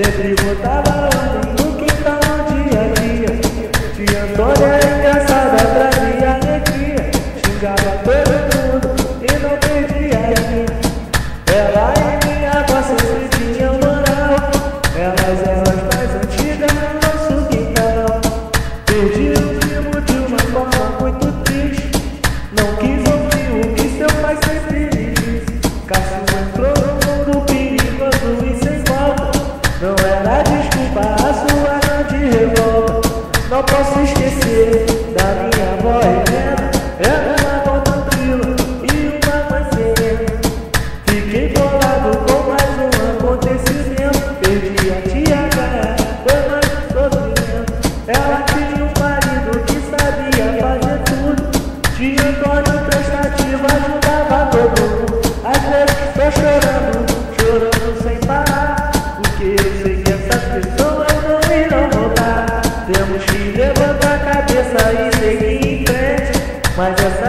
sempre botava ordem no quintal no dia a dia. Tia Antônia engraçada trazia alegria, xingava todo mundo e não perdia a linha. Ela e minha avó sempre tinham moral, elas eram as mais antigas no nosso quintal. Perdi o primo de uma forma muito triste, não quis ouvir o que seu pai sempre lhe disse. Cássio entrou no mundo perigoso e sem volta, não era desculpa a sua grande revolta. Não posso esquecer da minha avó Helena, era uma avó tranquila e uma mãe serena. Fiquei bolado com mais um acontecimento, perdi a tia Gaia, foi mais um sofrimento. Ela tinha um marido que sabia fazer tudo, tia Antônio prestativo ajudava todo mundo. Às vezes tô chorando sem parar, porque eu sei que essas pessoas não irão voltar. Temos que levantar a cabeça e seguir em frente, mas essa